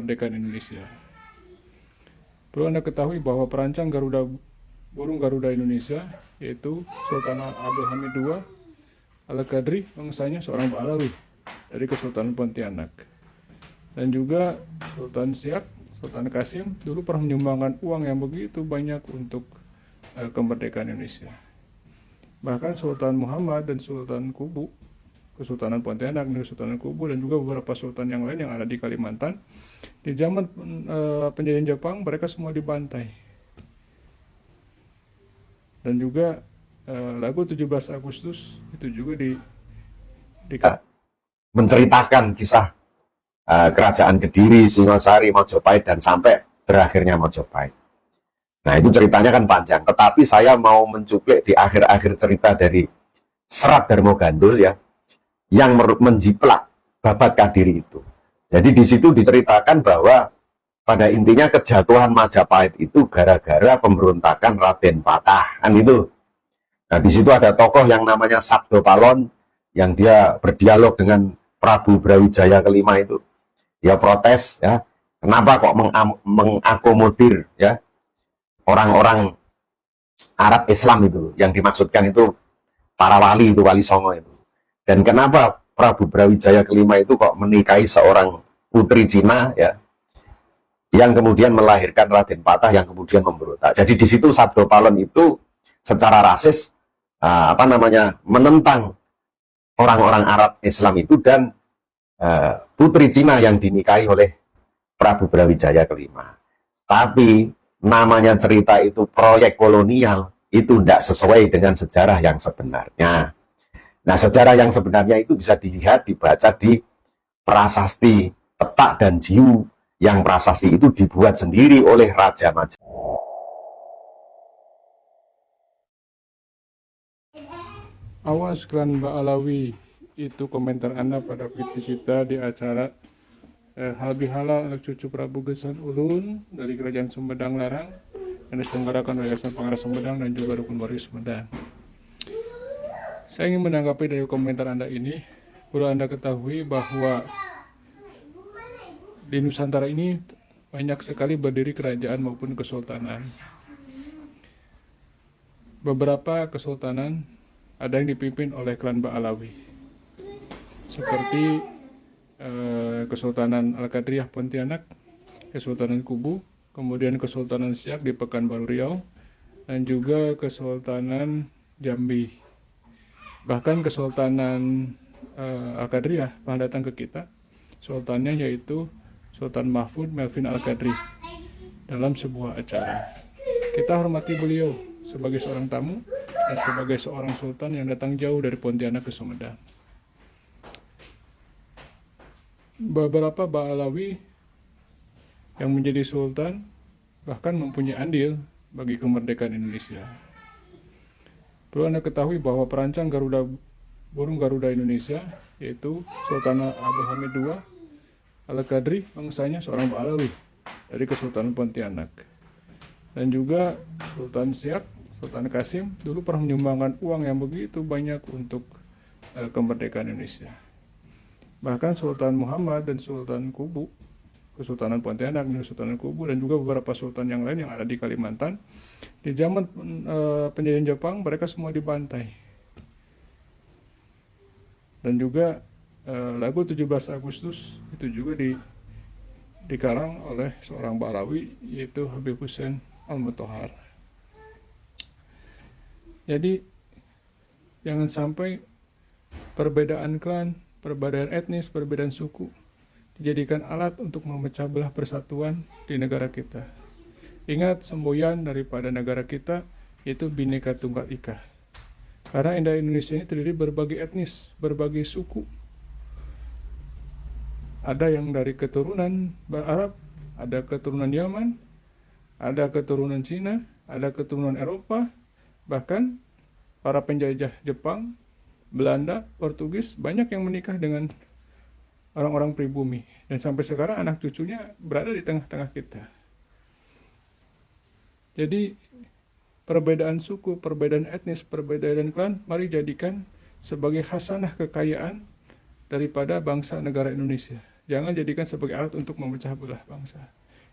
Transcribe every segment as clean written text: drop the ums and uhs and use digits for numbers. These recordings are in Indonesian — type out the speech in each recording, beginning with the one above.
kemerdekaan Indonesia. Perlu Anda ketahui bahwa perancang burung Garuda Indonesia, yaitu Sultan Abdul Hamid II Al-Qadri, bangsanya seorang Ba'alawi dari Kesultanan Pontianak. Dan juga Sultan Siak, Sultan Kasim dulu pernah menyumbangkan uang yang begitu banyak untuk kemerdekaan Indonesia. Bahkan Sultan Muhammad dan Sultan Kubu, Kesultanan Pontianak dan Kesultanan Kubu, dan juga beberapa sultan yang lain yang ada di Kalimantan, di zaman penjajahan Jepang mereka semua dibantai. Dan juga lagu 17 Agustus itu juga menceritakan kisah kerajaan Kediri, Singosari, Mojopahit, dan sampai berakhirnya Mojopahit. Nah, itu ceritanya kan panjang, tetapi saya mau mencuplik di akhir-akhir cerita dari Serat Darmo Gandul ya, yang menjiplak Babat Kadiri itu. Jadi di situ diceritakan bahwa pada intinya kejatuhan Majapahit itu gara-gara pemberontakan Raden Patah, kan itu. Nah, di situ ada tokoh yang namanya Sabdo Palon, yang dia berdialog dengan Prabu Brawijaya kelima itu. Dia protes ya, kenapa kok mengakomodir ya orang-orang Arab Islam itu, yang dimaksudkan itu para wali itu, Wali Songo itu. Dan kenapa Prabu Brawijaya kelima itu kok menikahi seorang putri Cina ya, yang kemudian melahirkan Raden Patah yang kemudian memberontak. Jadi di situ Sabdo Palon itu secara rasis menentang orang-orang Arab Islam itu dan putri Cina yang dinikahi oleh Prabu Brawijaya kelima. Tapi namanya cerita itu proyek kolonial, itu tidak sesuai dengan sejarah yang sebenarnya. Nah, sejarah yang sebenarnya itu bisa dilihat, dibaca di prasasti Petak dan Jiwu, yang prasasti itu dibuat sendiri oleh Raja Majapahit. Awas klan Ba'alawi, itu komentar Anda pada video kita di acara Halal Bihalal anak cucu Prabu Gesan Ulun dari Kerajaan Sumedang Larang yang diselenggarakan oleh Yayasan Pangarap Sumedang dan juga Rukun Waris Sumedang. Saya ingin menanggapi dari komentar Anda ini. Perlu Anda ketahui bahwa di Nusantara ini banyak sekali berdiri kerajaan maupun kesultanan. Beberapa kesultanan ada yang dipimpin oleh klan Ba'alawi, seperti Kesultanan Al-Qadriyah Pontianak, Kesultanan Kubu, kemudian Kesultanan Siak di Pekanbaru Riau, dan juga Kesultanan Jambi. Bahkan Kesultanan Al-Qadriyah pernah datang ke kita, sultannya yaitu Sultan Mahfud Melvin Al-Qadri, dalam sebuah acara. Kita hormati beliau sebagai seorang tamu dan sebagai seorang sultan yang datang jauh dari Pontianak ke Sumedang. Beberapa Ba'alawi yang menjadi sultan bahkan mempunyai andil bagi kemerdekaan Indonesia. Perlu Anda ketahui bahwa perancang burung Garuda Indonesia, yaitu Sultan Abdul Hamid II Al-Qadri, bangsanya seorang Ba'alawi dari Kesultanan Pontianak. Dan juga Sultan Siak, Sultan Kasim dulu pernah menyumbangkan uang yang begitu banyak untuk kemerdekaan Indonesia. Bahkan Sultan Muhammad dan Sultan Kubu, Kesultanan Pontianak dan Kesultanan Kubu, dan juga beberapa sultan yang lain yang ada di Kalimantan, di zaman penjajahan Jepang mereka semua dibantai. Dan juga lagu 17 Agustus itu juga dikarang oleh seorang Ba'alawi, yaitu Habib Hussein Al-Mutahhar. Jadi jangan sampai perbedaan klan, perbedaan etnis, perbedaan suku dijadikan alat untuk memecah belah persatuan di negara kita. Ingat, semboyan daripada negara kita yaitu Bhinneka Tunggal Ika. Karena Indonesia ini terdiri berbagai etnis, berbagai suku. Ada yang dari keturunan Arab, ada keturunan Yaman, ada keturunan Cina, ada keturunan Eropa, bahkan para penjajah Jepang, Belanda, Portugis, banyak yang menikah dengan orang-orang pribumi. Dan sampai sekarang anak cucunya berada di tengah-tengah kita. Jadi perbedaan suku, perbedaan etnis, perbedaan klan, mari jadikan sebagai khasanah kekayaan daripada bangsa negara Indonesia. Jangan jadikan sebagai alat untuk memecah belah bangsa.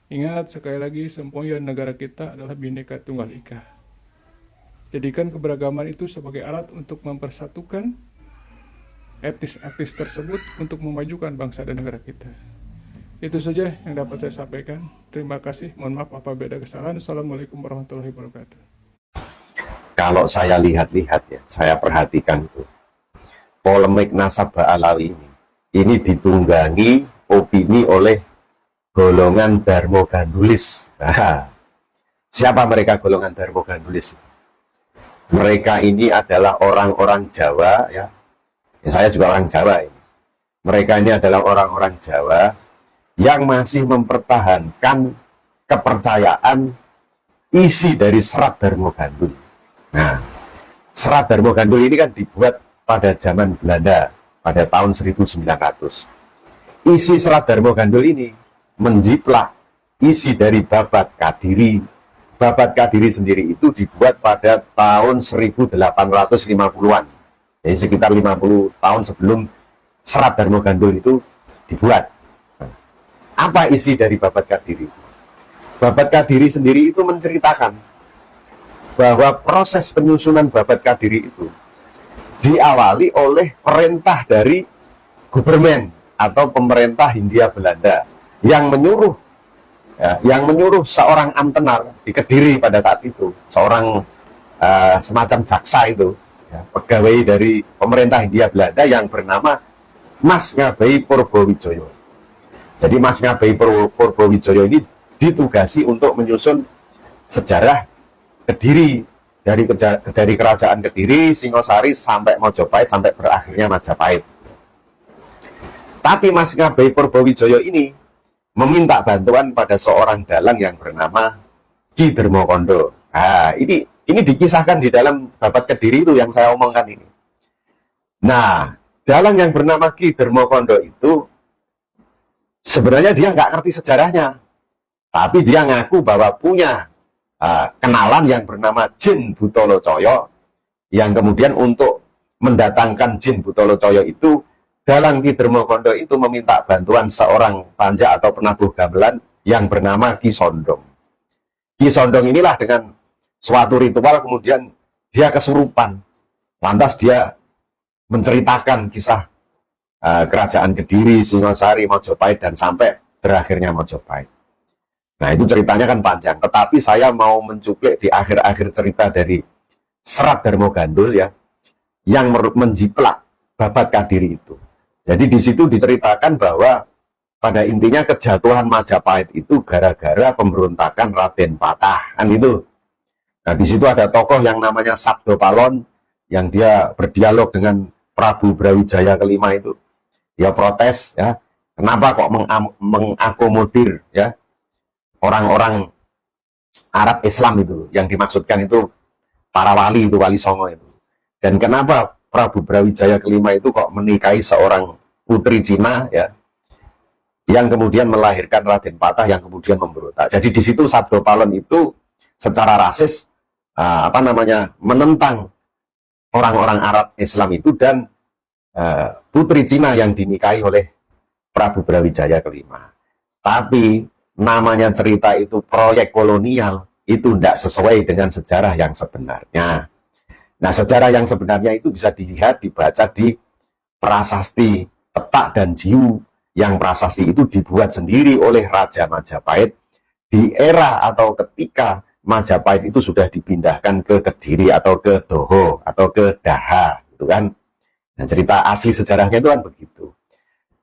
Ingat sekali lagi, semboyan negara kita adalah Bhinneka Tunggal Ika. Jadikan keberagaman itu sebagai alat untuk mempersatukan etnis-etnis tersebut untuk memajukan bangsa dan negara kita. Itu saja yang dapat saya sampaikan. Terima kasih. Mohon maaf apabila ada kesalahan. Assalamualaikum warahmatullahi wabarakatuh. Kalau saya lihat-lihat ya, saya perhatikan tuh, polemik nasab Ba'alawi ini ditunggangi opini oleh golongan Darmo Gandulis. Nah, siapa mereka golongan Darmo Gandulis? Mereka ini adalah orang-orang Jawa ya. Saya juga orang Jawa ini. Mereka ini adalah orang-orang Jawa yang masih mempertahankan kepercayaan isi dari Serat Darmo Gandul. Nah, Serat Darmo Gandul ini kan dibuat pada zaman Belanda pada tahun 1900. Isi Serat Darmo Gandul ini menjiplak isi dari Babat Kadiri. Babat Kadiri sendiri itu dibuat pada tahun 1850-an. Jadi sekitar 50 tahun sebelum Serat Darmo Gandul itu dibuat. Apa isi dari Babat Kadiri? Babat Kadiri sendiri itu menceritakan bahwa proses penyusunan Babat Kadiri itu diawali oleh perintah dari Gubermen atau pemerintah Hindia Belanda yang menyuruh seorang amtenar di Kediri pada saat itu, seorang semacam jaksa itu, ya, pegawai dari pemerintah Hindia Belanda yang bernama Mas Ngabeyi Purbowijoyo. Jadi Mas Ngabeyi Purbowijoyo ini ditugasi untuk menyusun sejarah Kediri, dari kerajaan Kediri, Singosari sampai Mojopahit sampai berakhirnya Majapahit. Tapi Mas Ngabeyi Purbowijoyo ini meminta bantuan pada seorang dalang yang bernama Ki Dermokondo. Nah, ini dikisahkan di dalam Babat Kediri itu yang saya omongkan ini. Nah, dalang yang bernama Ki Dermokondo itu sebenarnya dia nggak ngerti sejarahnya, tapi dia ngaku bahwa punya kenalan yang bernama Jin Butolocoyo, yang kemudian untuk mendatangkan Jin Butolocoyo itu, dalang Ki Dermokondo itu meminta bantuan seorang panja atau penabuh gamelan yang bernama Ki Sondong. Ki Sondong inilah dengan suatu ritual kemudian dia kesurupan. Lantas dia menceritakan kisah kerajaan Kediri, Singosari, Mojopahit, dan sampai berakhirnya Mojopahit. Nah, itu ceritanya kan panjang, tetapi saya mau mencuplik di akhir-akhir cerita dari Serat Darmo Gandul ya, yang menjiplak Babat Kadiri itu. Jadi di situ diceritakan bahwa pada intinya kejatuhan Majapahit itu gara-gara pemberontakan Raden Patah, kan itu. Nah, di situ ada tokoh yang namanya Sabdo Palon yang dia berdialog dengan Prabu Brawijaya kelima itu. Dia protes ya, kenapa kok mengakomodir ya orang-orang Arab Islam itu, yang dimaksudkan itu para wali itu, Wali Songo itu. Dan kenapa Prabu Brawijaya kelima itu kok menikahi seorang putri Cina ya, yang kemudian melahirkan Raden Patah yang kemudian memberontak. Jadi di situ Sabdo Palon itu secara rasis menentang orang-orang Arab Islam itu dan putri Cina yang dinikahi oleh Prabu Brawijaya kelima. Tapi namanya cerita itu proyek kolonial, itu tidak sesuai dengan sejarah yang sebenarnya. Nah, sejarah yang sebenarnya itu bisa dilihat, dibaca di prasasti Petak dan Jiu, yang prasasti itu dibuat sendiri oleh Raja Majapahit di era atau ketika Majapahit itu sudah dipindahkan ke Kediri atau ke Doho atau ke Daha, gitu kan. Dan cerita asli sejarahnya itu kan begitu.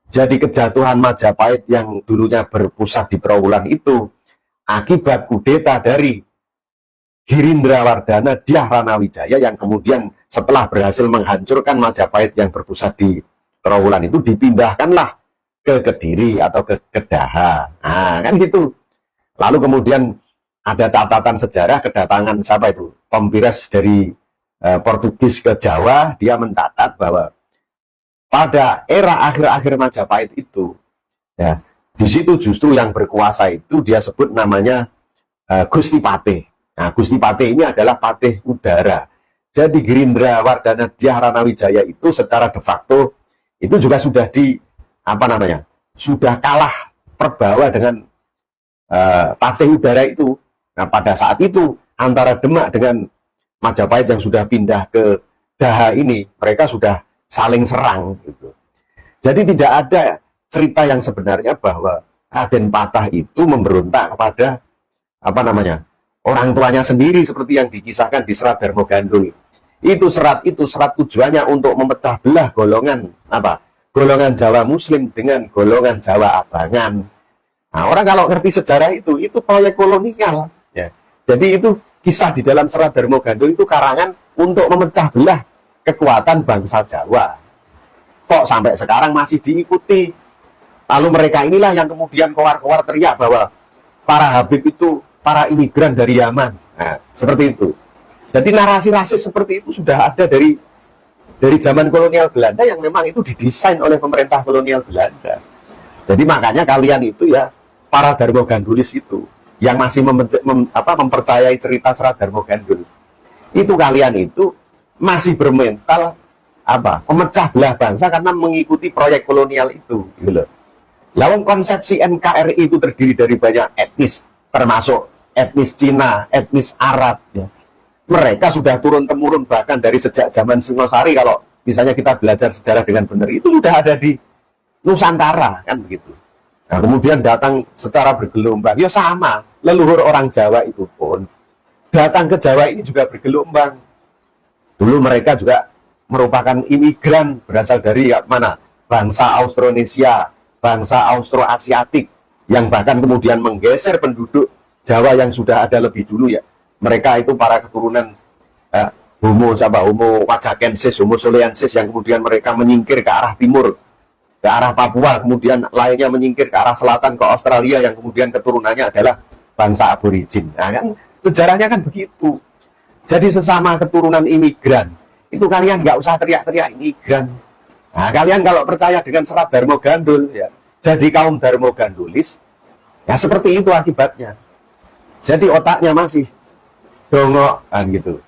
Jadi kejatuhan Majapahit yang dulunya berpusat di Trowulan itu akibat kudeta dari Girindrawardana Dyah Ranawijaya yang kemudian setelah berhasil menghancurkan Majapahit yang berpusat di Trowulan itu dipindahkanlah ke Kediri atau ke Kedaha. Nah, kan gitu. Lalu kemudian ada catatan sejarah kedatangan siapa itu? Tom Pires dari Portugis ke Jawa, dia mencatat bahwa pada era akhir-akhir Majapahit itu, ya, di situ justru yang berkuasa itu dia sebut namanya Gusti Patih. Nah, Gusti Patih ini adalah patih udara. Jadi Girindrawardana Dyah Ranawijaya itu secara de facto itu juga sudah sudah kalah perbawa dengan Patih Udara itu. Nah, pada saat itu antara Demak dengan Majapahit yang sudah pindah ke Daha ini, mereka sudah saling serang gitu. Jadi tidak ada cerita yang sebenarnya bahwa Raden Patah itu memberontak kepada orang tuanya sendiri seperti yang dikisahkan di Serat Darmo Gandul. Itu serat tujuannya untuk memecah belah golongan Jawa Muslim dengan golongan Jawa Abangan. Nah, orang kalau ngerti sejarah itu proyek kolonial ya. Jadi itu kisah di dalam Serat Darmo Gandul itu karangan untuk memecah belah kekuatan bangsa Jawa. Kok sampai sekarang masih diikuti? Lalu mereka inilah yang kemudian kowar-kowar teriak bahwa para Habib itu para imigran dari Yaman. Nah, seperti itu. Jadi narasi rasis seperti itu sudah ada dari zaman kolonial Belanda yang memang itu didesain oleh pemerintah kolonial Belanda. Jadi makanya kalian itu ya, para Darmo Gandulis itu yang masih mempercayai cerita Serat Darmo Gandul, itu kalian itu masih bermental memecah belah bangsa karena mengikuti proyek kolonial itu gitu loh. Lalu konsepsi NKRI itu terdiri dari banyak etnis, termasuk etnis Cina, etnis Arab ya. Mereka sudah turun-temurun bahkan dari sejak zaman Singosari. Kalau misalnya kita belajar sejarah dengan benar, itu sudah ada di Nusantara kan begitu. Nah, kemudian datang secara bergelombang, ya sama, leluhur orang Jawa itu pun datang ke Jawa ini juga bergelombang. Dulu mereka juga merupakan imigran berasal dari mana? Bangsa Austronesia, bangsa Austroasiatik, yang bahkan kemudian menggeser penduduk Jawa yang sudah ada lebih dulu ya. Mereka itu para keturunan Homo Wajakensis, Homo Soleansis, yang kemudian mereka menyingkir ke arah timur, ke arah Papua, kemudian lainnya menyingkir ke arah selatan, ke Australia, yang kemudian keturunannya adalah bangsa aborigin. Nah kan, sejarahnya kan begitu. Jadi sesama keturunan imigran, itu kalian nggak usah teriak-teriak imigran. Nah, kalian kalau percaya dengan Serat Darmo Gandul, ya, jadi kaum Darmo Gandulis, ya seperti itu akibatnya. Jadi otaknya masih dongok kan gitu.